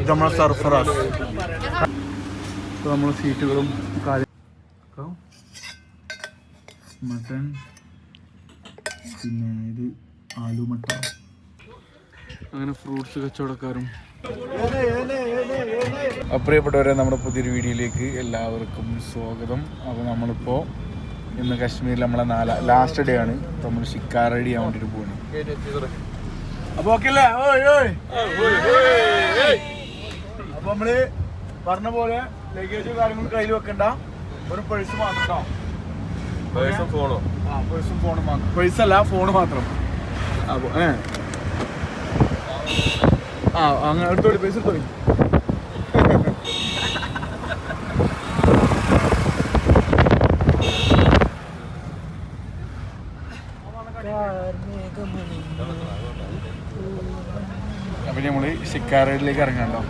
ഇത് നമ്മളെ സർഫറാസ്. ഇപ്പോൾ നമ്മൾ സീറ്റുകളും കാര്യം മട്ടൺ, പിന്നെ ഇത് ആലു മട്ട, അങ്ങനെ ഫ്രൂട്ട്സ് കച്ചവടക്കാരും. പ്രിയപ്പെട്ടവരെ, നമ്മുടെ പുതിയൊരു വീഡിയോയിലേക്ക് എല്ലാവർക്കും സ്വാഗതം. അപ്പോൾ നമ്മളിപ്പോൾ ഇന്ന് കാശ്മീരിൽ നമ്മളെ ലാസ്റ്റ് ഡേ ആണ്. അപ്പോൾ നമ്മൾ ഷിക്കാര റെഡി ആവാൻ വേണ്ടിയിട്ട് പോവാണ്. അപ്പോൾ ഓക്കെ അല്ലേ? അപ്പോൾ നമ്മൾ പറഞ്ഞ പോലെ ലഗേജ് കാര്യങ്ങളും കയ്യിൽ വെക്കണ്ട, ഒരു പേഴ്സ് മാത്രം. പേഴ്സും ഫോണും മാത്രം. പേഴ്സല്ല, ഫോണ് മാത്രം. അപ്പോൾ അങ്ങനെ എടുത്തോളി, പൈസ എടുത്തോളി. അപ്പൊ നമ്മള് ഷിക്കാരയിലേക്ക് ഇറങ്ങാണ്ടോ.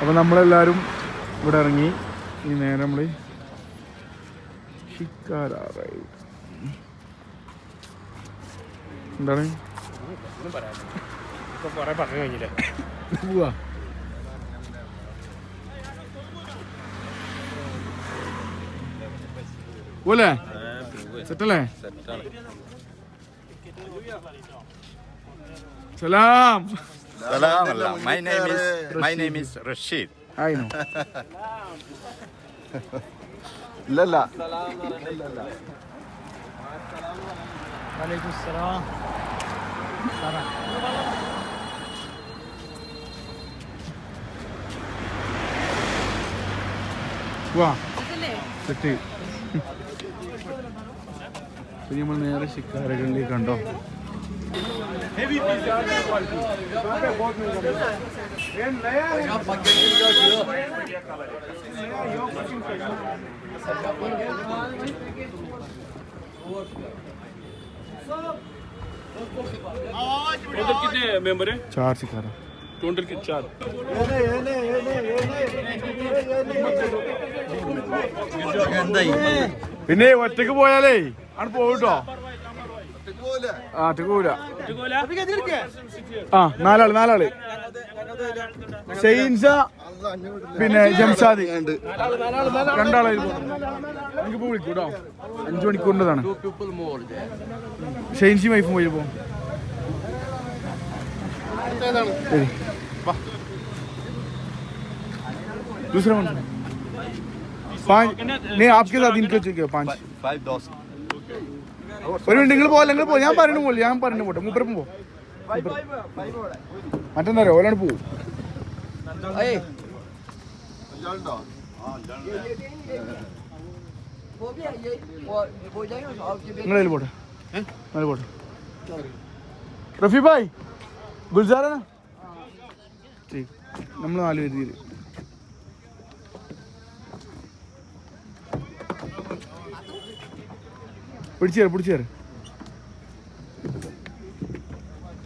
അപ്പൊ നമ്മളെല്ലാരും ഇവിടെ ഇറങ്ങി. ഈ നേരെ നമ്മള് ഷിക്കാര എന്താണ് പോവാ. പോലെ സെറ്റല്ലേ? സലാം. My name is Rashid. I know. ഇല്ലല്ല. വലൈക്കും സലാം. വാ സെറ്റ്. ഇനി നമ്മൾ നേരെ ഷിക്കാരകളിലേക്ക് കണ്ടോ. कितने मेंबर है? 4 शिकार टोटल के 4. പിന്നെ ഒറ്റക്ക് പോയാലേ ആണ് പോകട്ടോ. ഒറ്റക്ക് പോവില്ല. നാലാള് ഷെയ്ൻസ പിന്നെ ജംഷാദ് രണ്ടാളെ എനിക്ക് വിളിക്കും കേട്ടോ. 5 മണിക്കൂറിൻ്റെതാണ്. ഷെയ്ൻസി വൈഫും പോയി പോ. दूसरा कौन? 5 नहीं आपके साथ इनके 5 dost. ഒരു മിനിറ്റ് നിങ്ങൾ പോലെ ഞാൻ പറഞ്ഞു പോട്ടെ. മൂപ്പരം പോ. മറ്റെന്താ ഓലാണ് പോവും. നിങ്ങളതിൽ പോട്ടെ. റഫി ഭായ് ഗുൽസാറാണ്. നമ്മൾ 4 പേര്. पिടിച്ചേർ.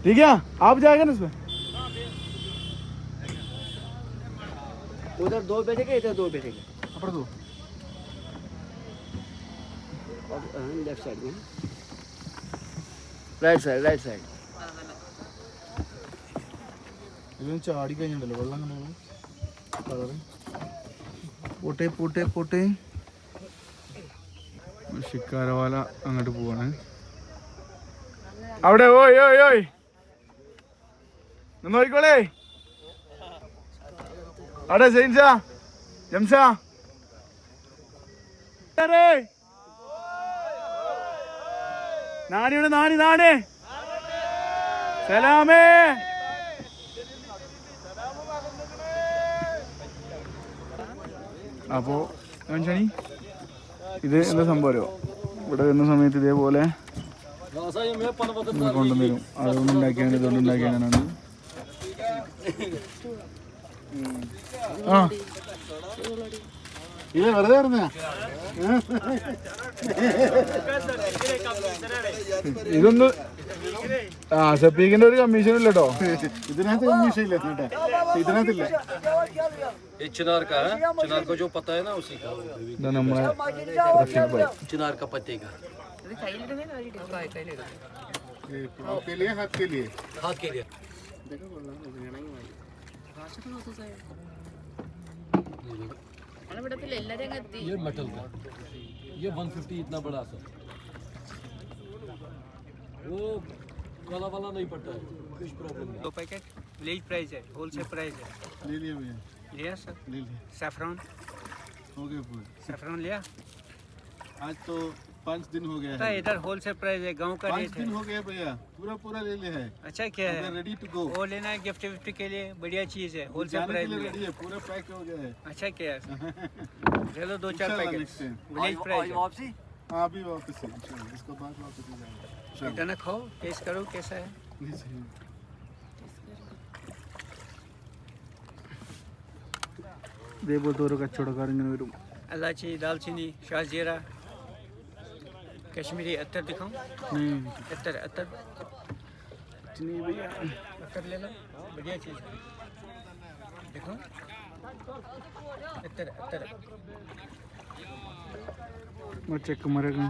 ठीक है आप जाएगा ना उसमें. उधर 2 बैठेंगे, इधर 2 बैठेंगे. अपर 2 लेफ्ट साइड में, राइट साइड. ഇവൻ ചാടി കഴിഞ്ഞിട്ടുണ്ടല്ലോ വെള്ളം. പോട്ടെ ഷിക്കാരവാല അങ്ങോട്ട് പോവാണ്. അവിടെ ഓയ് നോക്കിക്കോളേ. അവിടെ ജംഷ നാണി സലാമേ. അപ്പോ ഷണി ഇത് എന്താ സംഭവം? ഇവിടെ വരുന്ന സമയത്ത് ഇതേപോലെ കൊണ്ടുവരും. അതുകൊണ്ടുണ്ടാക്കിയാണ് ഇതുകൊണ്ടുണ്ടാക്കിയാണ്. ഇത് വെറുതെ ഇതൊന്ന് സപ്പീക്കിന്റെ ഒരു കമ്മീഷൻ ഇല്ല കേട്ടോ. ഇതിനകത്ത് കമ്മീഷൻ ഇല്ല കേട്ടോ, ഇതിനകത്തില്ല. चिनार का है, चिनार को जो पता है ना उसी का, നമ്മളെ चिनार का पत्ते का आपके लिए, हाथ के लिए. हाथ के लिए। ये मेटल का, ये 150 इतना बड़ा सा, वो काला वाला नहीं पड़ता है, कुछ प्रॉब्लम नहीं। 2 पैकेट विलेज प्राइस है, होलसेल प्राइस है। ले लिया भैया, लिया सर? ले लिया. सैफरॉन, हो गया पूरा. सैफरॉन लिया? आज तो 5 दिन हो गया तो है. इधर होलसेल प्राइस है, गांव का 5 रेट दिन है। हो गया भैया, पूरा ले लिया है. अच्छा क्या है? Ready to go. वो लेना है गिफ्ट विफ्ट के लिए, बढ़िया चीज है, होलसेल जाने के प्राइस लिए में। रेडी है, पूरा पैक हो गया है. अच्छा क्या है? चलो 2-4 इंशाल्लाह packet next time. Village price है। हाँ अभी वापस है इंशाल्लाह, इसके बाद वापस ही जाएंगे. इतना खाओ, टेस्ट करो कैसा है। ഇതേപോലത്തെ ഓരോ കച്ചവടക്കാർ ഇങ്ങനെ വരും. इलायची, दालचीनी, शाहजीरा, कश्मीरी अत्तर दिखाऊं? अत्तर अत्तर अत्तर ले लो, बढ़िया चीज़ है, देखो अत्तर अत्तर। ചെക്കന്മാരൊക്കെ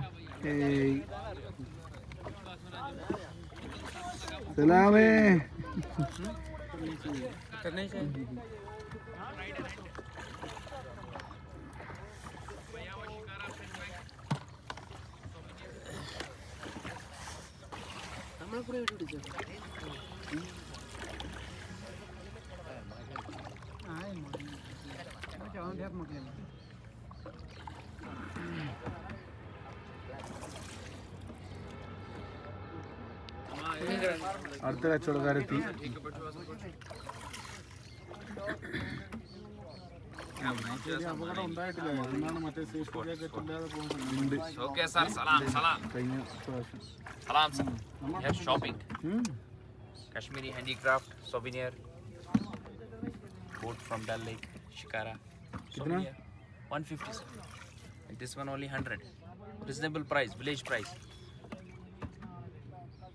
സലാമേ. अत्तर नहीं चाहिए? അടുത്ത കച്ചവടക്കാരെത്തി. അപകടം ഉണ്ടായിട്ടില്ല, എന്നാണ് മറ്റേ സേഫ്റ്റി ജാക്കറ്റ് ഇല്ലാതെ പോകുന്നത്. Okay, sir. Salam. കഴിഞ്ഞ പ്രാവശ്യം Salam, sir. Here shopping. Kashmiri handicraft, souvenir. Boat from Dal Lake, Shikara. Souvenir. 150, sir. And this one only 100. Reasonable price, village price.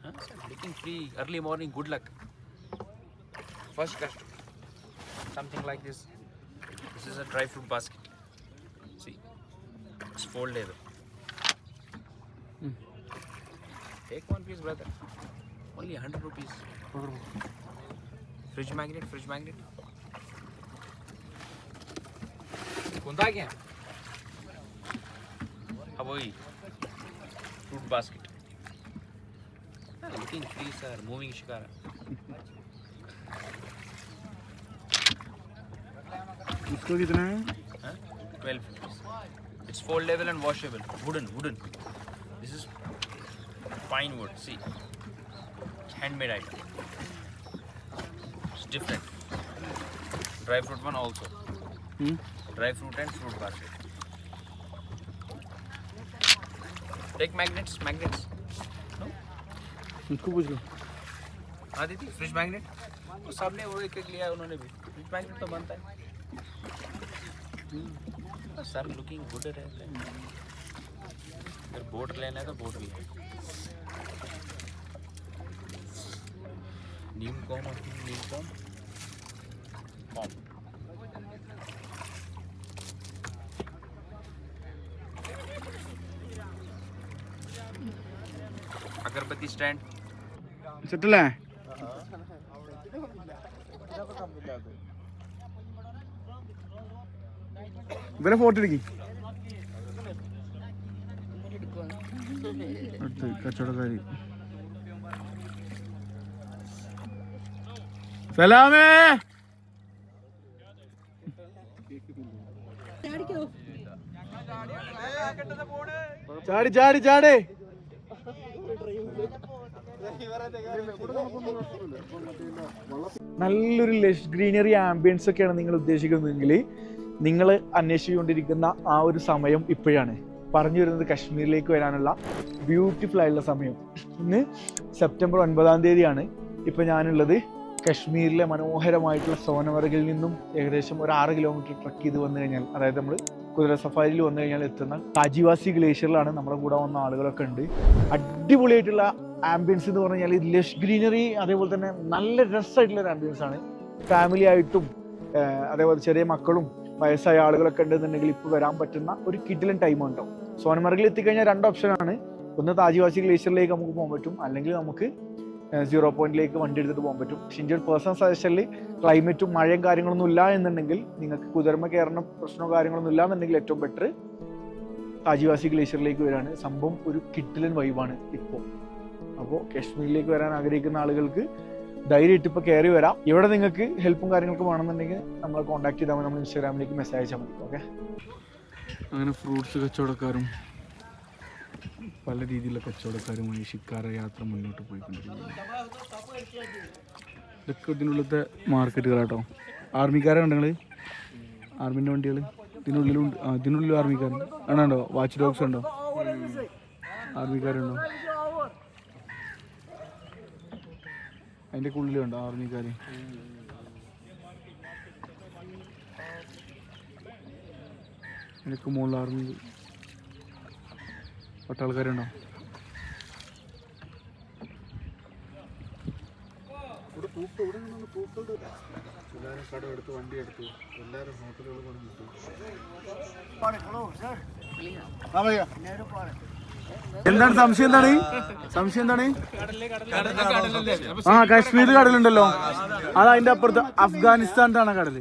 Huh? Sir, looking free, early morning, good luck. First customer. Something like this. This is a dry fruit basket. See, it's foldable. Take one piece, brother. Only 100 rupees. Fridge magnet. Kunda kya? Hawaii. Fruit basket. Looking free, sir. Moving shikara. इसको कितना है? 12 rupees. It's foldable and washable. Wooden. This is pine wood. See, handmade item. It's different. Dry fruit one also. Dry fruit and fruit basket. Take magnets. No? इसको पूछ लो. हाँ दीदी, fridge magnet. तो सबने वो एक लिया है, उन्होंने भी. फ्रिज मैग्नेट तो बनता है. सर लुकिंग गुड रहता है. अगर बोट लेना है तो बोट भी है. नीम कॉम. अगरबत्ती स्टैंड. സെറ്റല്ലേ? ഇവരെ ഫോട്ടോ എടുക്കി. അടുത്ത് കച്ചവടക്കാരി. സലാമേ. ചാടി. നല്ലൊരു ലഷ് ഗ്രീനറി ആംബിയൻസ് ഒക്കെയാണ് നിങ്ങൾ ഉദ്ദേശിക്കുന്നതെങ്കിൽ നിങ്ങൾ അന്വേഷിച്ചുകൊണ്ടിരിക്കുന്ന ആ ഒരു സമയം ഇപ്പോഴാണ്. പറഞ്ഞു വരുന്നത് കശ്മീരിലേക്ക് വരാനുള്ള ബ്യൂട്ടിഫുൾ ആയിട്ടുള്ള സമയം. ഇന്ന് സെപ്റ്റംബർ 9-ാം തീയതിയാണ്. ഇപ്പം ഞാനുള്ളത് കശ്മീരിലെ മനോഹരമായിട്ടുള്ള സോനമർഗിൽ നിന്നും ഏകദേശം ഒരു 6 കിലോമീറ്റർ ട്രക്ക് ചെയ്ത് വന്നു കഴിഞ്ഞാൽ, അതായത് നമ്മൾ കുതിര സഫാരിയിൽ വന്നു കഴിഞ്ഞാൽ എത്തുന്ന താജിവാസി ഗ്ലേഷ്യറിലാണ് നമ്മുടെ കൂടെ വന്ന ആളുകളൊക്കെ ഉണ്ട്. അടിപൊളിയായിട്ടുള്ള ആംബിയൻസ് എന്ന് പറഞ്ഞു കഴിഞ്ഞാൽ ലഷ് ഗ്രീനറി, അതേപോലെ തന്നെ നല്ല രസമായിട്ടുള്ള ഒരു ആംബിയൻസ് ആണ്. ഫാമിലി ആയിട്ടും അതേപോലെ ചെറിയ മക്കളും വയസ്സായ ആളുകളൊക്കെ ഉണ്ടെന്നുണ്ടെങ്കിൽ ഇപ്പോൾ വരാൻ പറ്റുന്ന ഒരു കിഡിലൻ ടൈം ഉണ്ടാവും. സോനമർഗിൽ എത്തിക്കഴിഞ്ഞാൽ 2 ഓപ്ഷനാണ്. ഒന്ന് താജിവാസി ഗ്ലേഷ്യറിലേക്ക് നമുക്ക് പോകാൻ പറ്റും, അല്ലെങ്കിൽ നമുക്ക് 0 പോയിന്റിലേക്ക് വണ്ടി എടുത്തിട്ട് പോകാൻ പറ്റും. പക്ഷേ എൻ്റെ ഒരു പേഴ്സണൽ സജഷനിൽ ക്ലൈമറ്റും മഴയും കാര്യങ്ങളൊന്നും ഇല്ല എന്നുണ്ടെങ്കിൽ, നിങ്ങൾക്ക് കുതിർമ കയറുന്ന പ്രശ്നമോ കാര്യങ്ങളൊന്നും ഇല്ല എന്നുണ്ടെങ്കിൽ ഏറ്റവും ബെറ്റർ താജിവാസി ഗ്ലേഷ്യറിലേക്ക് വരാണ്. സംഭവം ഒരു കിഡിലൻ വൈബാണ് ഇപ്പോൾ. അപ്പോൾ കാശ്മീരിലേക്ക് വരാൻ ആഗ്രഹിക്കുന്ന ആളുകൾക്ക് ധൈര്യമായിട്ട് ഇപ്പോൾ കയറി വരാം. ഇവിടെ നിങ്ങൾക്ക് ഹെൽപ്പും കാര്യങ്ങളൊക്കെ വേണമെന്നുണ്ടെങ്കിൽ നമ്മളെ കോൺടാക്ട് ചെയ്താൽ മതി, നമ്മൾ ഇൻസ്റ്റാഗ്രാമിലേക്ക് മെസ്സേജ് അയച്ചാൽ മതി. ഓക്കെ. അങ്ങനെ ഫ്രൂട്ട്സ് കച്ചവടക്കാരും പല രീതിയിലുള്ള കച്ചവടക്കാരുമായി ഷിക്കാര യാത്ര മുന്നോട്ട് പോയിക്കൊണ്ടിരിക്കുന്നു. ഇതൊക്കെ ഇതിനുള്ളത്തെ മാർക്കറ്റുകളാട്ടോ. ആർമിക്കാരെ കണ്ടോ നിങ്ങൾ? ആർമിൻ്റെ വണ്ടികൾ ഇതിനുള്ളിലുണ്ട്. ഇതിനുള്ളിൽ ആർമിക്കാർ ആണോ? വാച്ച് ഡോഗ്സ് ഉണ്ടോ? ആർമിക്കാരുണ്ടോ? അതിൻ്റെ ഉള്ളിലുണ്ടോ ആർമിക്കാർ? എനിക്ക് മുകളിൽ ആർമി പട്ടാൾക്കാരുണ്ടോ? എല്ലാവരും കടം എടുത്ത് വണ്ടി എടുത്തു, എല്ലാവരും ഹോട്ടലുകൾ പണിഞ്ഞിട്ടു. എന്താണ് സംശയം? എന്താണ്? ആ, കാശ്മീർ കടലുണ്ടല്ലോ, അത് അതിന്റെ അപ്പുറത്ത് അഫ്ഗാനിസ്ഥാനിലാണ് കടല്.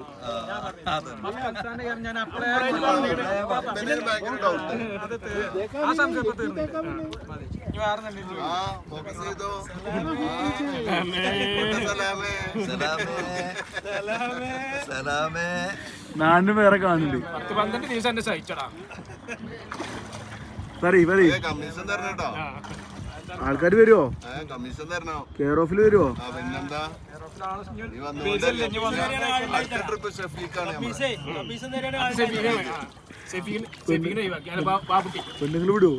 നാടിന് വേറെ കാണില്ല. 12 ദിവസം എന്റെ സഹിച്ചടാ. ആൾക്കാർ വരുമോ? കെയർ ഓഫിൽ വരുമോ? പെണ്ണുങ്ങൾ വിടുവോ?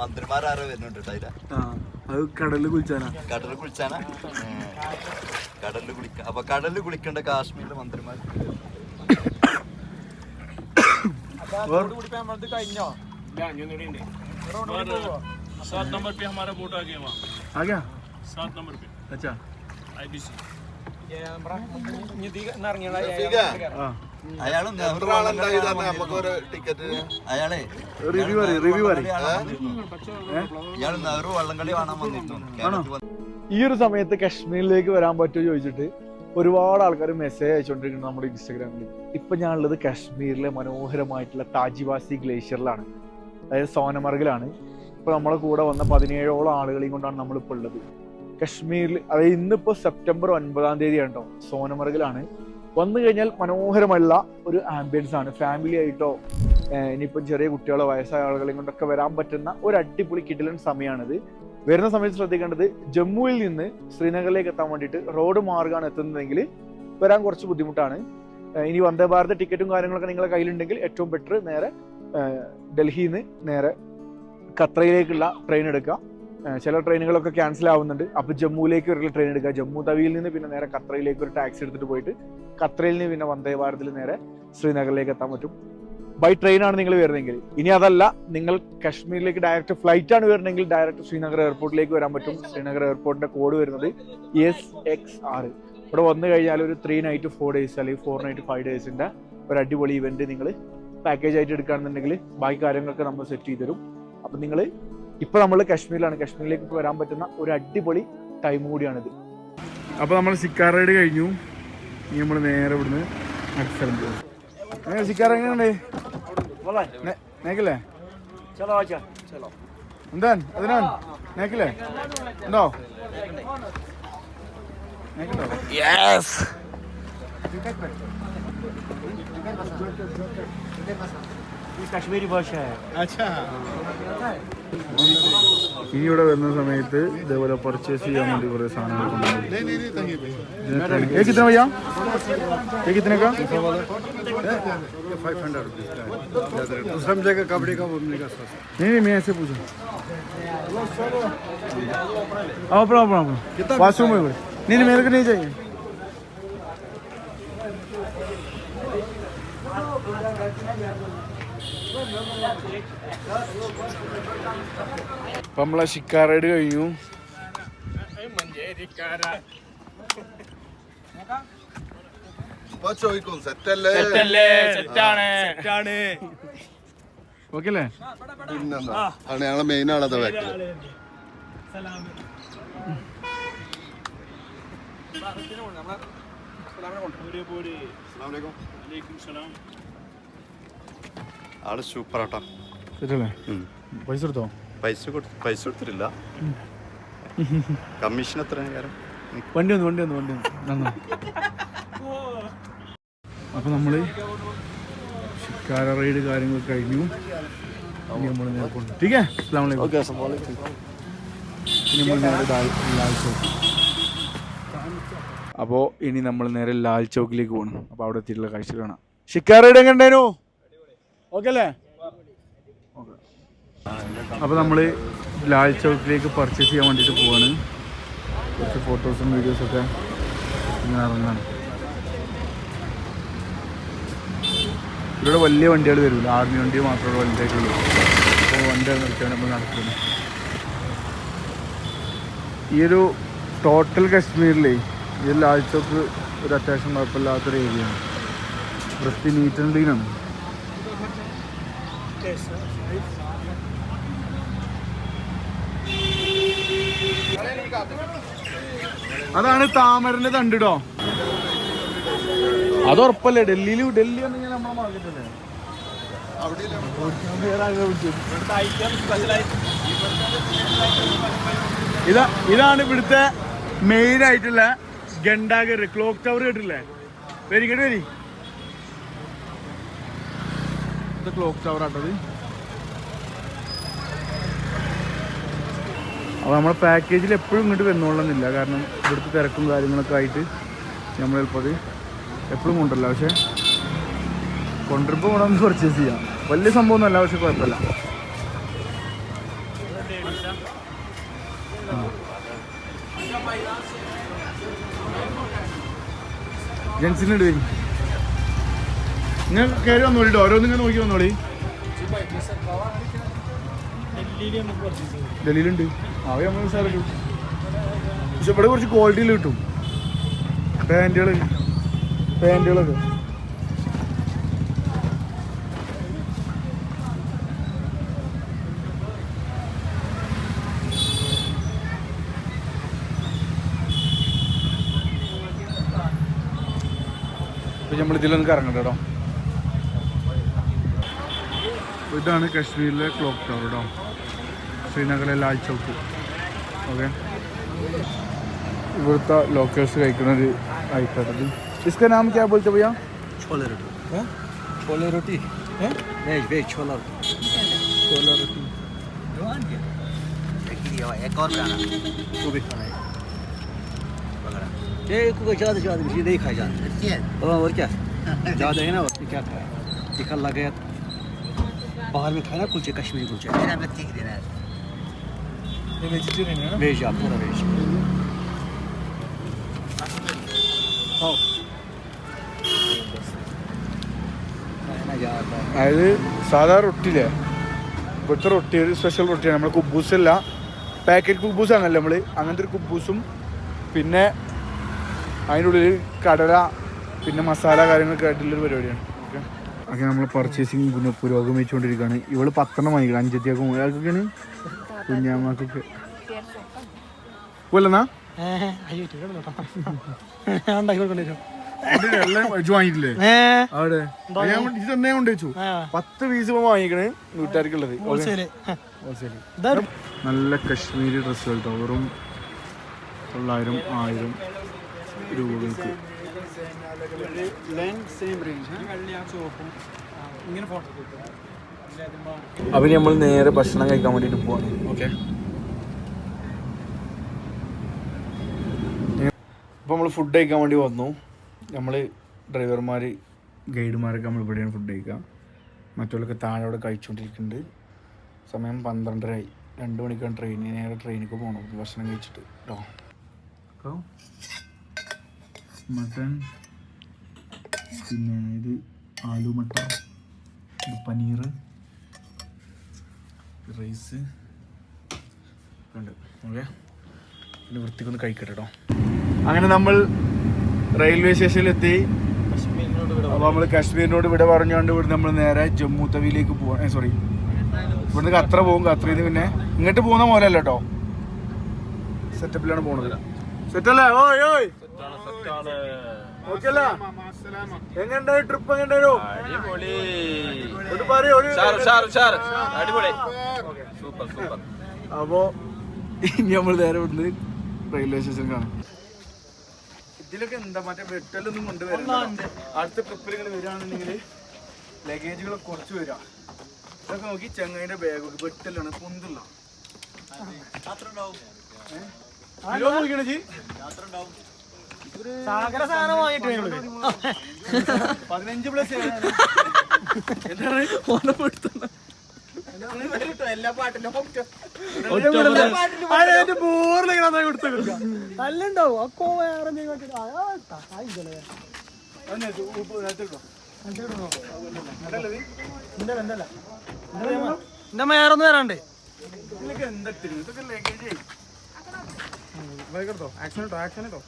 മന്ത്രിമാരോ വരുന്നുണ്ട്. അത് കടലിൽ കുളിച്ചാനാ? കടലിൽ കുളിക്കാം. അപ്പൊ കടലിൽ കുളിക്കേണ്ട കാശ്മീരിലെ മന്ത്രിമാർ. കഴിഞ്ഞോ? 7 नंबर पे हमारा बोट आ गया वहाँ. आ गया? 7 नंबर पे. अच्छा. IBC. അയാളും അയാളെ റിവ്യൂ പറ. ഇയാൾ നെഹ്റു വള്ളംകളി കാണാൻ വന്നിരുന്നു. ഈ ഒരു സമയത്ത് കാശ്മീരിലേക്ക് വരാൻ പറ്റുമോ ചോദിച്ചിട്ട് ഒരുപാട് ആൾക്കാർ മെസ്സേജ് അയച്ചുകൊണ്ടിരിക്കുന്നു നമ്മുടെ ഇൻസ്റ്റാഗ്രാമിൽ. ഇപ്പൊ ഞാനുള്ളത് കാശ്മീരിലെ മനോഹരമായിട്ടുള്ള താജിവാസി ഗ്ലേഷ്യറിലാണ്, അതായത് സോനമർഗിലാണ്. ഇപ്പൊ നമ്മളെ കൂടെ വന്ന 17ഓളം ആളുകളെയും കൊണ്ടാണ് നമ്മളിപ്പോൾ ഉള്ളത് കാശ്മീരിൽ. അതായത് ഇന്നിപ്പോ സെപ്റ്റംബർ 9-ാം തീയതിയാണ് കേട്ടോ. സോനമർഗിലാണ്. വന്നു കഴിഞ്ഞാൽ മനോഹരമുള്ള ഒരു ആംബിയൻസ് ആണ്. ഫാമിലി ആയിട്ടോ ഇനിയിപ്പം ചെറിയ കുട്ടികളോ വയസ്സായ ആളുകളെയും കൊണ്ടൊക്കെ വരാൻ പറ്റുന്ന ഒരു അടിപൊളി കിടിലൻ സമയമാണിത്. വരുന്ന സമയത്ത് ശ്രദ്ധിക്കേണ്ടത്, ജമ്മുവിൽ നിന്ന് ശ്രീനഗറിലേക്ക് എത്താൻ വേണ്ടിയിട്ട് റോഡ് മാർഗമാണ് എത്തുന്നതെങ്കിൽ വരാൻ കുറച്ച് ബുദ്ധിമുട്ടാണ്. ഇനി വന്ദേ ഭാരത് ടിക്കറ്റും കാര്യങ്ങളൊക്കെ നിങ്ങളുടെ കയ്യിലുണ്ടെങ്കിൽ ഏറ്റവും ബെറ്റർ നേരെ ഡൽഹിയിൽ നിന്ന് നേരെ ഖത്രയിലേക്കുള്ള ട്രെയിൻ എടുക്കുക. ചില ട്രെയിനുകളൊക്കെ ക്യാൻസൽ ആവുന്നുണ്ട്. അപ്പോൾ ജമ്മുവിലേക്ക് ഒരു ട്രെയിൻ എടുക്കുക. ജമ്മു തവിയിൽ നിന്ന് പിന്നെ നേരെ ഖത്രയിലേക്ക് ഒരു ടാക്സി എടുത്തിട്ട് പോയിട്ട് ഖത്രയിൽ നിന്ന് പിന്നെ വന്ദേ ഭാരതിൽ നേരെ ശ്രീനഗറിലേക്ക് എത്താൻ പറ്റും. ബൈ ട്രെയിനാണ് നിങ്ങൾ വരുന്നതെങ്കിൽ. ഇനി അതല്ല, നിങ്ങൾ കാശ്മീരിലേക്ക് ഡയറക്റ്റ് ഫ്ലൈറ്റ് ആണ് വരുന്നതെങ്കിൽ ഡയറക്റ്റ് ശ്രീനഗർ എയർപോർട്ടിലേക്ക് വരാൻ പറ്റും. ശ്രീനഗർ എയർപോർട്ടിന്റെ കോഡ് വരുന്നത് SXR. ഇവിടെ വന്നു കഴിഞ്ഞാൽ ഒരു 3 night 4 days അല്ലെങ്കിൽ 4 night 5 daysന്റെ ഒരു അടിപൊളി ഇവന്റ് നിങ്ങൾ പാക്കേജ് ആയിട്ട് എടുക്കുകയാണെന്നുണ്ടെങ്കിൽ ബാക്കി കാര്യങ്ങളൊക്കെ നമ്മൾ സെറ്റ് ചെയ്ത് തരും. അപ്പം നിങ്ങൾ ഇപ്പൊ നമ്മൾ കാശ്മീരിലാണ്. കാശ്മീരിലേക്ക് വരാൻ പറ്റുന്ന ഒരു അടിപൊളി ടൈം കൂടിയാണിത്. അപ്പൊ നമ്മൾ സിക്കാർ റൈഡ് കഴിഞ്ഞു. ഇനി നമ്മൾ നേരെ ഇവിടുന്ന് അടുത്ത സ്ഥലം പോകും. സിക്കാർ എങ്ങനെയുണ്ട്? നേക്കില്ലേ? എന്താ അതിനാ നേക്കില്ലേ? ഉണ്ടോ? कश्मीरी भाषा है. ഇനി ഇവിടെ വരുന്ന സമയത്ത് ഇതേപോലെ പർച്ചേസ് ചെയ്യാൻ വേണ്ടി കുറെ സാധനങ്ങൾ. कितने भैया? ये कितने का? 500 रुपीज का है। दूसरा मिलेगा कपड़े का, वो मिलेगा सस्ता। नहीं मैं ऐसे पूछूं। आओ अपना वाशरूम में नहीं मेरे को नहीं चाहिए। അപ്പം നമ്മളെ ഷിക്കാർ റൈഡ് കഴിഞ്ഞു. ഓക്കെ അല്ലേ? ഞങ്ങളെ മെയിൻ ആളത് ബാക്കിൽ. ആള് സൂപ്പറാട്ടോ. ശരിയല്ലേ? പൈസ എടുത്തോ? പൈസ കൊടുത്തിട്ടില്ല. കമ്മീഷൻ എത്ര നേരം? വണ്ടി വന്നു അപ്പൊ നമ്മള് ഷിക്കാര റൈഡ് കാര്യങ്ങൾ കഴിഞ്ഞു. ഇനി നമ്മൾ നേരെ ठीक है? अस्सलाम वालेकुम. ഓക്കെ, അസ്സലാമു അലൈക്കും. ഇനി നമ്മൾ നേരെ ലാൽ ചൗക്ക്. അപ്പോൾ ഇനി നമ്മൾ നേരെ ലാൽ ചൗക്കിലേക്ക് പോകണം. അപ്പോൾ അവിടെ എത്തിയിട്ടുള്ള കാഴ്ച കാണാം. ഷിക്കാർ റൈഡ് എങ്ങനെ ഉണ്ടായിരുന്നു? ഓക്കെ അല്ലേ? അപ്പോൾ നമ്മൾ ലാൽ ചൗക്കിലേക്ക് പർച്ചേസ് ചെയ്യാൻ വേണ്ടിയിട്ട് പോവാണ്. കുറച്ച് ഫോട്ടോസും വീഡിയോസൊക്കെ ഇങ്ങനെ ഇറങ്ങാണ്. ഇവിടെ വലിയ വണ്ടികൾ വരില്ല, ആർമി വണ്ടി മാത്രമേ വലുതായിട്ടുള്ളൂ. അപ്പോൾ വണ്ടി നിർത്തിയാണ് നമ്മൾ നടക്കുന്നത്. ഈ ഒരു ടോട്ടൽ കശ്മീരിലേ ഈ ലാൽ ചൗക്ക് ഒരു അത്യാവശ്യം കുഴപ്പമില്ലാത്തൊരു ഏരിയയാണ്. വൃത്തി നീറ്റ് ആൻഡ് ക്ലീനാണ്. അതാണ് താമരന്റെ തണ്ടിടോ. അത് ഉറപ്പല്ലേ? ഡൽഹി ആണെങ്കിൽ നമ്മളെ മാർക്കറ്റല്ലേ? ഇതാണ് ഇവിടുത്തെ മെയിൻ ആയിട്ടുള്ള ഗണ്ടാഗർ ക്ലോക്ക് ടവർ കേട്ടില്ലേ? വരി ഇത് ക്ലോക്ക് ടവർ ആട്ടത്. അപ്പോൾ നമ്മുടെ പാക്കേജിൽ എപ്പോഴും ഇങ്ങോട്ട് വന്നോളണമെന്നില്ല. കാരണം ഇവിടുത്തെ തിരക്കും കാര്യങ്ങളൊക്കെ ആയിട്ട് നമ്മൾ ചിലപ്പോൾ അത് എപ്പോഴും കൊണ്ടല്ല. പക്ഷേ കൊണ്ടുവരുമ്പോൾ ഇവിടെ ഒന്ന് പർച്ചേസ് ചെയ്യാം. വലിയ സംഭവമൊന്നുമല്ല, പക്ഷെ കുഴപ്പമില്ല. ജെൻസിനുണ്ട് വരും. നിങ്ങൾ കയറി വന്നോളിട്ടോ, ഓരോന്നിങ്ങനെ നോക്കി വന്നോളി. ഡൽഹിയിലുണ്ട്, അവ നമ്മൾ സാറ് കിട്ടും. പക്ഷെ ഇവിടെ കുറച്ച് ക്വാളിറ്റിയിൽ കിട്ടും. പാൻറ്റുകളൊക്കെ നമ്മൾ ഇതിലൊന്ന് കറങ്ങട്ടെ കേട്ടോ. ഇതാണ് കശ്മീരിലെ ക്ലോക്ക് ടവർ കേട്ടോ, ശ്രീനഗറിലെ ലാൽ ചൗക്ക്. ഓക്കെ, ഇവിടുത്തെ ലോക്കേഴ്സ് കഴിക്കുന്ന ഒരു ഐറ്റം. इसका नाम क्या बोलते भैया? छोले रोटी. छोले रोटी वेज छोला रोटी. छोला रोटी एक और खाना वो भी खाना है ये को ज़्यादा मुझे नहीं खाया जाता और क्या ज़्यादा है ना उसमें क्या खाया टिक्का लगा बाहर में खाया ना कुलचे कश्मीरी कुलचे मेरा मैं ठीक देना है ये वेजिटेरियन है ना? वेज आप पूरा वेज. അതായത് സാധാ റൊട്ടിയില്ലേ, ഇവിടുത്തെ റൊട്ടി ഒരു സ്പെഷ്യൽ റൊട്ടിയാണ്. നമ്മൾ കുബൂസല്ല, പാക്കറ്റ് കുബൂസാണല്ലോ നമ്മൾ, അങ്ങനത്തെ ഒരു കുബൂസും പിന്നെ അതിൻ്റെ ഉള്ളിൽ കടല പിന്നെ മസാല കാര്യങ്ങളൊക്കെ ആയിട്ടുള്ളൊരു പരിപാടിയാണ്. ഓക്കെ ഓക്കെ, നമ്മൾ പർച്ചേസിങ് പിന്നെ പുരോഗമിച്ചുകൊണ്ടിരിക്കുകയാണ്. ഇവള് 10 വാങ്ങിക്കണം, അഞ്ചത്തിയാക്കും ഒരാൾക്കൊക്കെയാണ്, കുഞ്ഞാമ്മക്കൊക്കെ പോലെന്നാ എല്ലാം വാങ്ങിയിട്ടില്ലേ അവിടെ? ഇത് തന്നെ കൊണ്ട് വെച്ചു. 10 പീസ് വാങ്ങിക്കണേ വീട്ടുകാർക്കുള്ളത്. നല്ല കശ്മീരി ഡ്രസ്സുകൾ കേട്ടോ, വെറും 900-1000 രൂപകൾക്ക്. അപ്പൊ നമ്മൾ നേരെ ഭക്ഷണം കഴിക്കാൻ വേണ്ടിട്ട് പോവാണ്. ഓക്കെ, അപ്പോൾ നമ്മൾ ഫുഡ് കഴിക്കാൻ വേണ്ടി വന്നു. നമ്മൾ ഡ്രൈവർമാർ ഗൈഡുമാരൊക്കെ നമ്മൾ ഇവിടെയാണ് ഫുഡ് കഴിക്കുക. മറ്റുള്ളവരൊക്കെ താഴെ അവിടെ കഴിച്ചുകൊണ്ടിരിക്കുന്നുണ്ട്. സമയം 12:30 2 മണിക്കാണ് ട്രെയിൻ. നേരെ ട്രെയിനിലേക്ക് പോകണം ഭക്ഷണം കഴിച്ചിട്ട് കേട്ടോ. അപ്പോൾ മട്ടൺ, പിന്നെ ഇത് ആലു മട്ടർ, ഇത് പനീർ, റൈസ് ഉണ്ട്. ഓക്കെ, പിന്നെ വൃത്തിക്കൊന്ന് കഴിക്കട്ടെ കേട്ടോ. അങ്ങനെ നമ്മൾ റെയിൽവേ സ്റ്റേഷനിലെത്തി. അപ്പോൾ നമ്മൾ കാശ്മീരിനോട് ഇവിടെ പറഞ്ഞുകൊണ്ട് ഇവിടെ നമ്മൾ നേരെ ജമ്മു തവിയിലേക്ക് പോകാൻ, സോറി ഇവിടുന്ന് ഖത്ര പോകും. ഖത്രയിൽ നിന്ന് പിന്നെ ഇങ്ങോട്ട് പോകുന്ന പോലെ അല്ല കേട്ടോ, സെറ്റപ്പിലാണ് പോണത്. സെറ്റല്ലേ? ഓയ് ഓയ് ഓക്കെ അല്ല? എങ്ങനെയുണ്ടായി ട്രിപ്പ്? എങ്ങനെയുണ്ടായിരുന്നു? അപ്പോ ഇനി നമ്മൾ നേരെ ഇവിടുന്ന് റെയിൽവേ സ്റ്റേഷൻ കാണാം. ഇതിലൊക്കെ എന്താ മറ്റേ വെട്ടലൊന്നും കൊണ്ടുവരുന്നുണ്ട്. അടുത്ത ട്രിപ്പിൽ ഇങ്ങനെ വരികയാണെന്നുണ്ടെങ്കിൽ ലഗേജുകൾ കുറച്ച് വരിക. ഇതൊക്കെ നോക്കി ചെങ്ങൈൻ്റെ ബാഗ് വെട്ടലാണ്, പൊന്തില്ല. 15 പ്ലസ് എല്ലാ പാട്ടിലും നല്ലുണ്ടാവും. അക്കോ വേറെ എന്റെ മേറൊന്നും വരാണ്ട്. ഇതിലൊക്കെ എന്താ ഇതൊക്കെ ലഗേജ് ആക്ഷൻ കേട്ടോ, ആക്ഷൻ കേട്ടോ.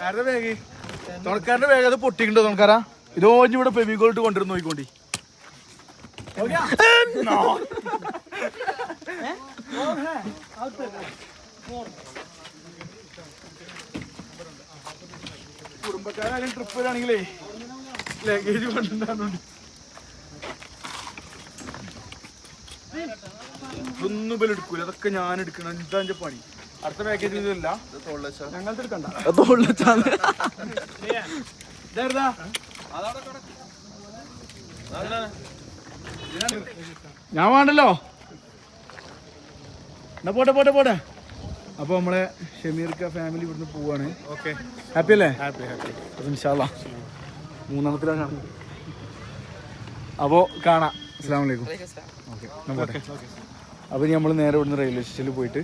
ആരുടെ ബാഗ്? തുണക്കാരന്റെ ബാഗ്. അത് പൊട്ടിക്കണ്ടോ തുണക്കാരാ? ഇത് ഓഞ്ഞ് ഇവിടെ ഫെവിക്കോളിട്ട് കൊണ്ടുവരുന്ന നോക്കിക്കോണ്ടി. കുടുംബക്കാരും ട്രിപ്പ് വരാണെങ്കിലേ ലഗേജ് കൊണ്ടുണ്ടാകുന്നുണ്ട്. ഇതൊന്നും ഇവര് എടുക്കൂല, അതൊക്കെ ഞാൻ എടുക്കണം. എന്താ എന്റെ പണി? അടുത്ത പാക്കേജ് ഇതല്ല, ഞങ്ങളുടെ എടുക്കണ്ട. ഞാൻ വേണ്ടല്ലോ. എന്നാ പോട്ടെ പോട്ടെ പോട്ടെ. അപ്പോൾ നമ്മളെ ഷമീർക്ക ഫാമിലി ഇവിടുന്ന് പോവാണ്. ഓക്കെ, ഹാപ്പി അല്ലേ? Happy happy. ഇൻഷാ അല്ലാഹ് മൂന്നാമത്തിലാണ് കാണുന്നത്. അപ്പോൾ കാണാം. അസ്സലാമു അലൈക്കും. ഓക്കെ പോട്ടെ. അപ്പോൾ ഇനി നമ്മൾ നേരെ ഇവിടുന്ന് റെയിൽവേ സ്റ്റേഷനിൽ പോയിട്ട്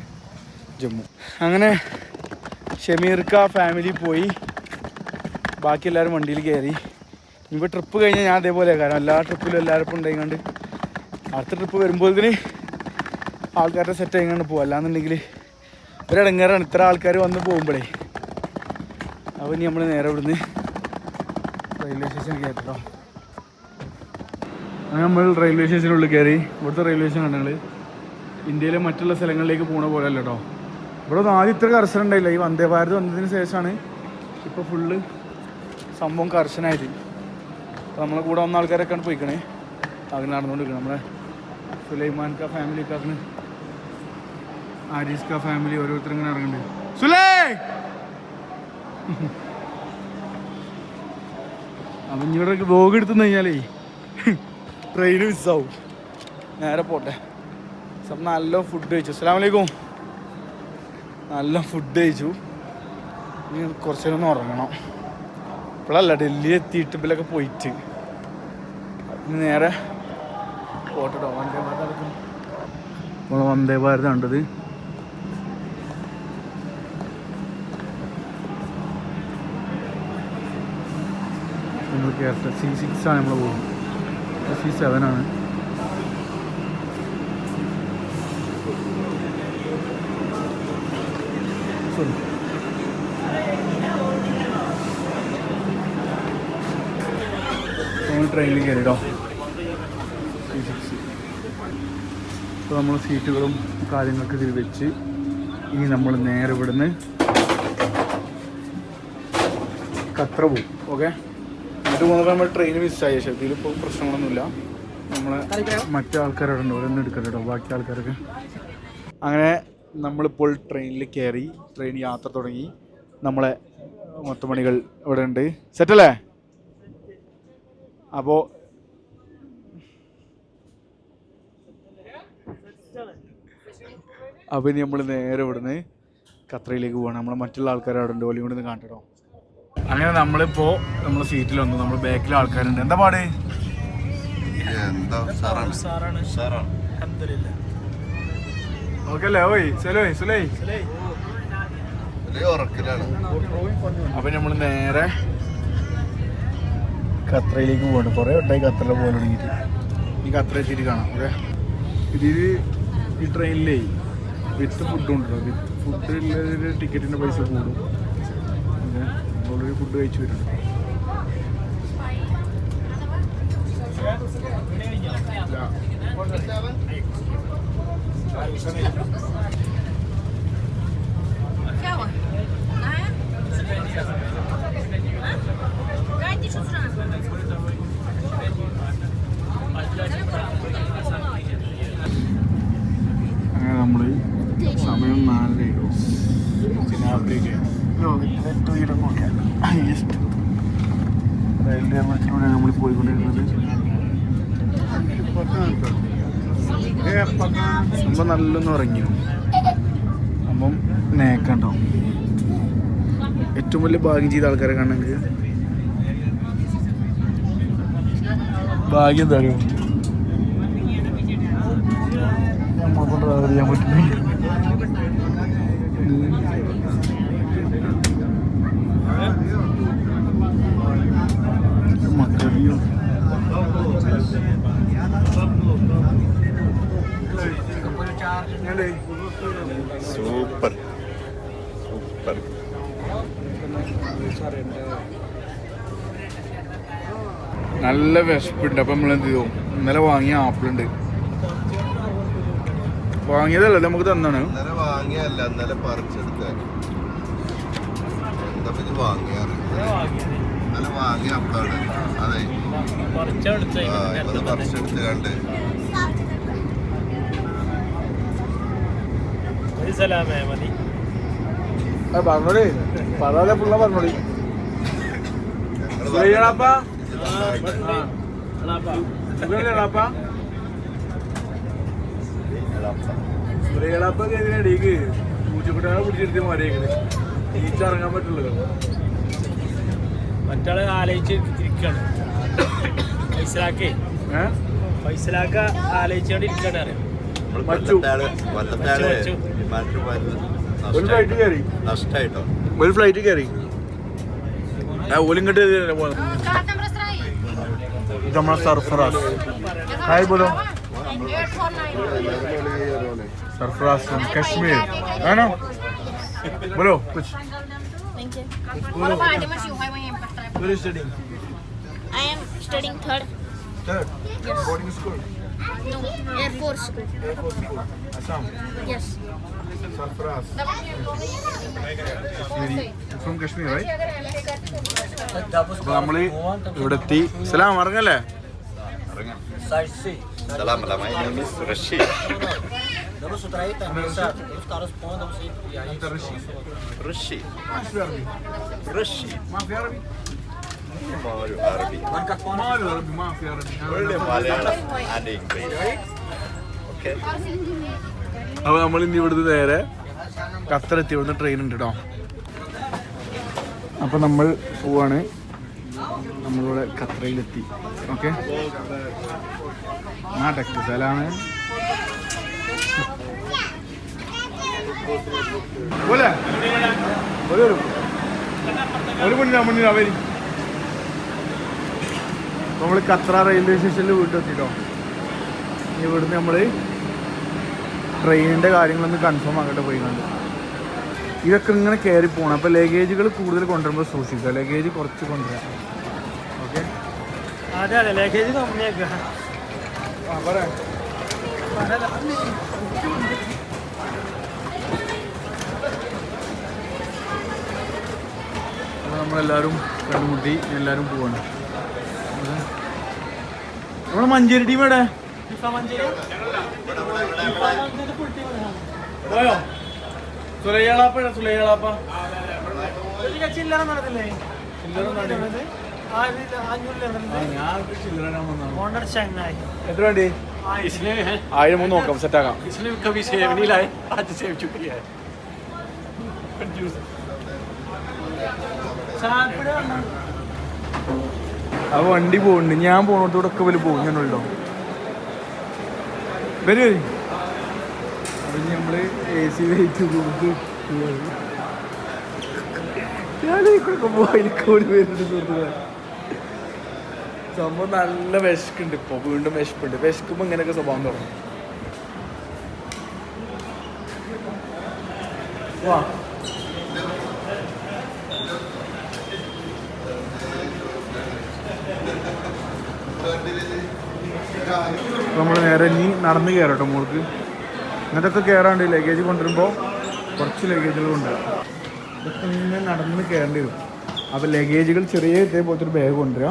ജമ്മു. അങ്ങനെ ഷമീർക്ക ഫാമിലി പോയി, ബാക്കി എല്ലാവരും വണ്ടിയിൽ കയറി. ഇപ്പോൾ ട്രിപ്പ് കഴിഞ്ഞാൽ ഞാൻ അതേപോലെ, കാരണം എല്ലാ ട്രിപ്പിലും എല്ലാവർക്കും ഉണ്ടായിക്കൊണ്ട് അടുത്ത ട്രിപ്പ് വരുമ്പോൾ ഇതിന് ആൾക്കാരുടെ സെറ്റ് ആയിക്കൊണ്ട് പോകും. അല്ലാന്നുണ്ടെങ്കിൽ ഒരിടങ്ങേറാണ് ഇത്ര ആൾക്കാർ വന്ന് പോകുമ്പോഴേ. അപ്പോൾ ഇനി നമ്മൾ നേരെ ഇവിടുന്ന് റെയിൽവേ സ്റ്റേഷനിൽ കയറിട്ടോ. അങ്ങനെ നമ്മൾ റെയിൽവേ സ്റ്റേഷനുള്ളിൽ കയറി. ഇവിടുത്തെ റെയിൽവേ സ്റ്റേഷൻ കണ്ടങ്ങൾ ഇന്ത്യയിലെ മറ്റുള്ള സ്ഥലങ്ങളിലേക്ക് പോണ പോലെ അല്ല കേട്ടോ. ഇവിടെ ഒന്നും ആദ്യം ഇത്ര കർശനം ഉണ്ടായില്ല. ഈ വന്ദേ ഭാരത് വന്നതിന് ശേഷമാണ് ഇപ്പോൾ ഫുള്ള് സംഭവം കർശനമായത്. അപ്പോൾ നമ്മളെ കൂടെ വന്ന ആൾക്കാരൊക്കെയാണ് പോയിക്കണേ. അങ്ങനെ നടന്നുകൊണ്ടിരിക്കണം. നമ്മുടെ സുലൈമാൻ കാ ഫാമിലിക്കാർക്ക്, ആരിസ് കാ ഫാമിലി ഓരോരുത്തർ ഇങ്ങനെ ഇറങ്ങുന്നുണ്ട്. സുലേ അപ്പം ഇവിടെ വ്ലോഗ് എടുത്തു കഴിഞ്ഞാലേ ട്രെയിൻ മിസ്സാവും. നേരെ പോട്ടെ. നല്ല ഫുഡ് കഴിച്ചു. അസ്സലാമു അലൈക്കും. നല്ല ഫുഡ് കഴിച്ചു. ഇനി കുറച്ച് നേരം ഒന്ന് ഉറങ്ങണം. ഇപ്പോഴല്ല, ഡൽഹി എത്തിയിട്ട് ഇപ്പോഴൊക്കെ പോയിട്ട് നേരെ പോട്ടോ. വന്ദേ ഭാരത് നമ്മൾ വന്ദേ ഭാരത് കണ്ടത്. നമ്മൾ കേരള C6 ആണ് നമ്മൾ പോകുന്നത്. C7 ആണ്. ട്രെയിനിൽ കയറിട്ടോ C6. അപ്പോൾ നമ്മൾ സീറ്റുകളും കാര്യങ്ങളൊക്കെ ഇതിൽ വെച്ച് ഇനി നമ്മൾ നേരെ ഇവിടുന്ന് ഖത്ര പോകും. ഓക്കെ, എന്നിട്ട് പോകുന്നപ്പോൾ നമ്മൾ ട്രെയിൻ മിസ്സായി. പക്ഷേ ഇതിലിപ്പോൾ പ്രശ്നങ്ങളൊന്നുമില്ല. നമ്മളെ മറ്റു ആൾക്കാരവിടെ ഉണ്ട്, ഓരോന്നും എടുക്കട്ടെ കേട്ടോ ബാക്കി ആൾക്കാരൊക്കെ. അങ്ങനെ നമ്മളിപ്പോൾ ട്രെയിനിൽ കയറി, ട്രെയിൻ യാത്ര തുടങ്ങി. നമ്മളെ മൊത്തമണികൾ ഇവിടെ ഉണ്ട്. സെറ്റല്ലേ? അപ്പോൾ ഇനി നമ്മൾ നേരെ ഇവിടുന്ന് ഖത്തറിലേക്ക് പോകണം. നമ്മളെ മറ്റുള്ള ആൾക്കാർ അവിടെ ഉണ്ട്, ഓലും കൂടി ഒന്ന് കാണിട്ടോ. അങ്ങനെ നമ്മളിപ്പോൾ നമ്മളെ സീറ്റിൽ വന്നു. നമ്മൾ ബാക്കിലെ ആൾക്കാരുണ്ട്. എന്താ പാട്? ഓക്കെ അല്ലേ? ഓയ് സുലൈ സുലൈ. അപ്പം നമ്മൾ നേരെ ഖത്തറിലേക്ക് പോകണം. കുറേ വട്ടായി ഖത്തറിൽ പോലെ തുടങ്ങിയിട്ട്. ഈ ഖത്തറ എത്തിയിട്ട് കാണാം. ഓക്കെ, ഇതിൽ ഈ ട്രെയിനിലേ വിത്ത് ഫുഡ് ഉണ്ടല്ലോ. വിത്ത് ഫുഡിൻ്റെ ടിക്കറ്റിൻ്റെ പൈസ കൂടും. ഓക്കെ, നമ്മളൊരു ഫുഡ് കഴിച്ചു വരുന്നുണ്ട്. അങ്ങനെ നമ്മൾ സമയം 4:00 ചിനാബിലേക്ക് ഹയസ്റ്റ് റെയിൽവേ ബസ്സിലൂടെയാണ് നമ്മൾ പോയിക്കൊണ്ടിരുന്നത്. നമ്മൾ നല്ലൊന്നും ഇറങ്ങിയിരുന്നു. അപ്പം നേക്കണ്ടോ ഏറ്റവും വലിയ ഭാഗ്യം ചെയ്ത ആൾക്കാരെ കാണണമെങ്കിൽ ഭാഗ്യം എന്താ അറിയോ? നമ്മളെ കൊണ്ട് ട്രാവൽ ചെയ്യാൻ പറ്റുന്നില്ല. മക്കറിയോ സൂപ്പർ സൂപ്പർ. നല്ല വിശപ്പുണ്ട്. അപ്പം നമ്മൾ എന്ത് ചെയ്തു? ഇന്നലെ വാങ്ങിയ ആപ്പിളുണ്ട്. വാങ്ങിയതല്ല, നമുക്ക് തന്നാണ്. വാങ്ങിയല്ല, ഇന്നലെ പറിച്ചെടുക്കാൻ. എന്താ ഇത് വാങ്ങിയാറ്? ഇന്നലെ വാങ്ങിയ ആപ്പിളാണ്. അതെ, പറിച്ചെടുത്ത് കണ്ട് പറഞ്ഞോളി. പറയാതെ പിള്ള പറഞ്ഞോളി. സുരേളാപ്പൊക്കെ എങ്ങനെയാടേക്ക് പൂച്ചക്കുട്ടികളെ പിടിച്ചെടുത്ത് മാറിയേക്കണ്. തിരിച്ചിറങ്ങാൻ പറ്റുള്ളൂ. മറ്റാളെ ആലോചിച്ച് ഇരിക്കാണ്. ഫൈസലാക്ക ആലോചിച്ചോണ്ടിരിക്കാണ്. അറിയാം ഒരു ഫ്ലൈറ്റ് കയറി. നഷ്ടായിട്ടോ. ഒരു ഫ്ലൈറ്റ് കയറി. ഓലിങ്ങോട്ട് നമ്മളെ സർഫറാസ്. ഹായ് ബോലോ. सरफराज फ्रॉम कश्मीर है ना? बोलो कुछ. Thank you. Where are you studying? I am studying third. Third. Yes. Boarding school. No, Air Force School. Air Force school. Assam. Yes. Sarfaraz. Kashmiri. From Kashmir, right? അപ്പോൾ നമ്മൾ ഇവിടെ എത്തി. സലാം ഇറങ്ങല്ലേ? Salam alaikum. My name is Rashid. Rashid. Rashid. ما في عربي. ما أعرف عربي. ما في عربي. Only Malayalam and English. Okay. അപ്പോൾ നമ്മൾ ഇന്ന് ഇവിടുന്ന് നേരെ Qatar എത്തി. ഇവിടുന്ന് ട്രെയിൻ ഉണ്ട് കേട്ടോ. അപ്പോൾ നമ്മൾ പോവാണ്. നമ്മളിവിടെ ഖത്തറിലെത്തി. Okay, നാട്ടക്ക് Salameh. പോലെ ഒരു മുന്നിൽ അവരി. നമ്മൾ ഖത്തറ റെയിൽവേ സ്റ്റേഷനിൽ വീട്ടിലെത്തിട്ടോ. ഇവിടുന്ന് നമ്മൾ ട്രെയിനിൻ്റെ കാര്യങ്ങളൊന്ന് കൺഫേം ആക്കട്ടെ പോയി കണ്ട്. ഇതൊക്കെ ഇങ്ങനെ കയറി പോകണം. അപ്പോൾ ലഗേജുകൾ കൂടുതൽ കൊണ്ടുവരുമ്പോൾ സൂക്ഷിക്കുക. ലഗേജ് കുറച്ച് കൊണ്ടുവരാം. ഓക്കെ, അതെ അതെ, ലഗേജ് കമ്മിയാക്കുക. പറയാം. അപ്പോൾ നമ്മളെല്ലാവരും കണ്ടുമുട്ടി എല്ലാവരും പോവാണ്. നമ്മളെ മഞ്ചേരി ടീം എവിടെ പോയോ? സുലൈയാളാപ്പ സുലൈയാളാപ്പ ചില്ലറ നടത്തില്ലേ ഞാൻ ചില്ലറ ചങ്ങായി എത്ര വേണ്ടി 1000 നോക്കാം സെറ്റാക്കാം. इसने कभी सेव नहीं लाए आज सेव चुकी है कंफ्यूज ആ വണ്ടി പോകുന്നുണ്ട്. ഞാൻ പോണോടത്തൂടെ ഒക്കെ വലിയ പോകും. ഞാനുണ്ടോ വരും. അപ്പം നമ്മള് AC വെയിറ്റ് കൊടുത്ത് ഞാനൊക്കെ പോയിക്കോട് വരുന്നുണ്ട് സുഹൃത്തുക്കളെ. സംഭവം നല്ല വിശക്കുണ്ട്. ഇപ്പോൾ വീണ്ടും വിശപ്പുണ്ട്. വിശക്കുമ്പോൾ ഇങ്ങനെയൊക്കെ സ്വഭാവം തുടങ്ങും. വാ നമ്മൾ നേരെ ഇനി നടന്ന് കയറട്ടോ മോൾക്ക്. ഇങ്ങനത്തൊക്കെ കയറാണ്ട് ലഗേജ് കൊണ്ടുവരുമ്പോൾ കുറച്ച് ലഗേജുകൾ കൊണ്ടുവരാം. ഇതൊക്കെ ഇങ്ങനെ നടന്ന് കയറേണ്ടി വരും. അപ്പോൾ ലഗേജുകൾ ചെറിയ ഇതേപോലത്തെ ഒരു ബാഗ് കൊണ്ടുവരിക.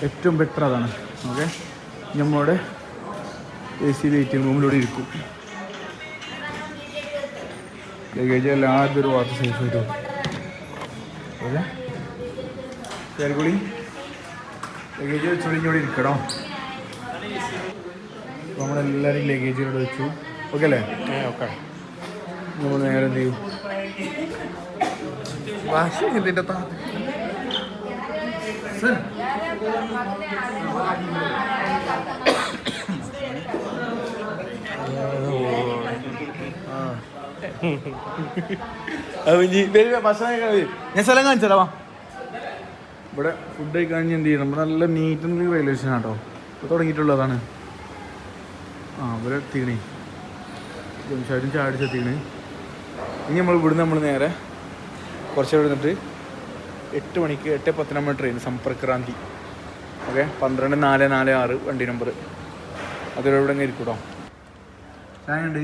ഏറ്റവും ബെറ്റർ അതാണ്. ഓക്കെ, നമ്മളവിടെ AC വെയിറ്റിംഗ് റൂമിലൂടെ ഇരിക്കും. ലഗേജ് എല്ലാവരും ഒരു വാർത്ത സേഫ് ആയിട്ട്. ഓക്കെ, കയറിക്കൂടി ലഗേജ് വെച്ചോളിഞ്ഞോടെ ഇരിക്കണോ. അപ്പോൾ നമ്മളെല്ലാവരും ലഗേജിലൂടെ വെച്ചു. ഓക്കെ അല്ലേ? ഓക്കെ. നമ്മൾ നേരെ എന്ത് ചെയ്യും? വാശി എന്തിൻ്റെ ഭക്ഷണം ഞാൻ സ്ഥലം കാണിച്ചാലോ. ഇവിടെ ഫുഡ് കഴിക്കാൻ എന്ത് ചെയ്യണം? നമ്മുടെ നല്ല neat and clean railway station കേട്ടോ. ഇപ്പോൾ തുടങ്ങിയിട്ടുള്ളതാണ്. ഇവിടെ എത്തിക്കണേ. ജംഷാദും ചാടിച്ചെത്തിക്കണേ. ഇനി നമ്മൾ ഇവിടുന്ന് നമ്മൾ നേരെ കുറച്ച് ഇരുന്നിട്ട് 8 മണിക്ക് 8:10 നമ്മൾ ട്രെയിൻ സമ്പർക്രാന്തി. ഓക്കെ, 12:446 വണ്ടി നമ്പർ. അതിലൂടെ ഇങ്ങനെ ഇരിക്കൂട്ടോ. ചായ ഉണ്ട്.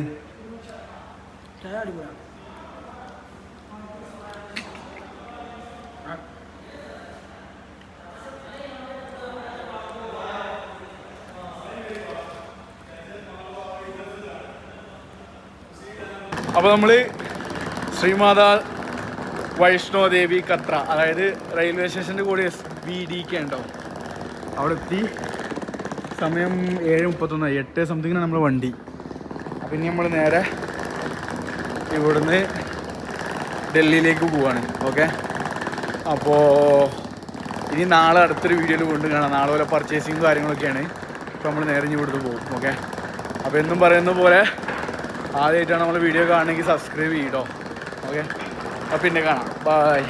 അപ്പോൾ നമ്മൾ ശ്രീമാതാ വൈഷ്ണോദേവി കത്ര, അതായത് റെയിൽവേ സ്റ്റേഷൻ്റെ കൂടെ SBDK ഉണ്ടാവും. അവിടെ എത്തി. സമയം 7:31, 8 സംതിങ്ങിനാണ് നമ്മൾ വണ്ടി. അപ്പം ഇനി നമ്മൾ നേരെ ഇവിടുന്ന് ഡൽഹിയിലേക്ക് പോവാണ്. ഓക്കെ, അപ്പോൾ ഇനി നാളെ അടുത്തൊരു വീഡിയോയിൽ വീണ്ടും കാണാം. നാളെ പോലെ പർച്ചേസിങ് കാര്യങ്ങളൊക്കെയാണ്. അപ്പോൾ നമ്മൾ നേരെ ഇനി ഇവിടുന്ന് പോകും. ഓക്കെ, അപ്പോൾ എന്നും പറയുന്ന പോലെ ആദ്യമായിട്ടാണ് നമ്മൾ വീഡിയോ കാണണമെങ്കിൽ സബ്സ്ക്രൈബ് ചെയ്യട്ടോ. ഓക്കെ, അപ്പോൾ പിന്നെ കാണാം. ബൈ.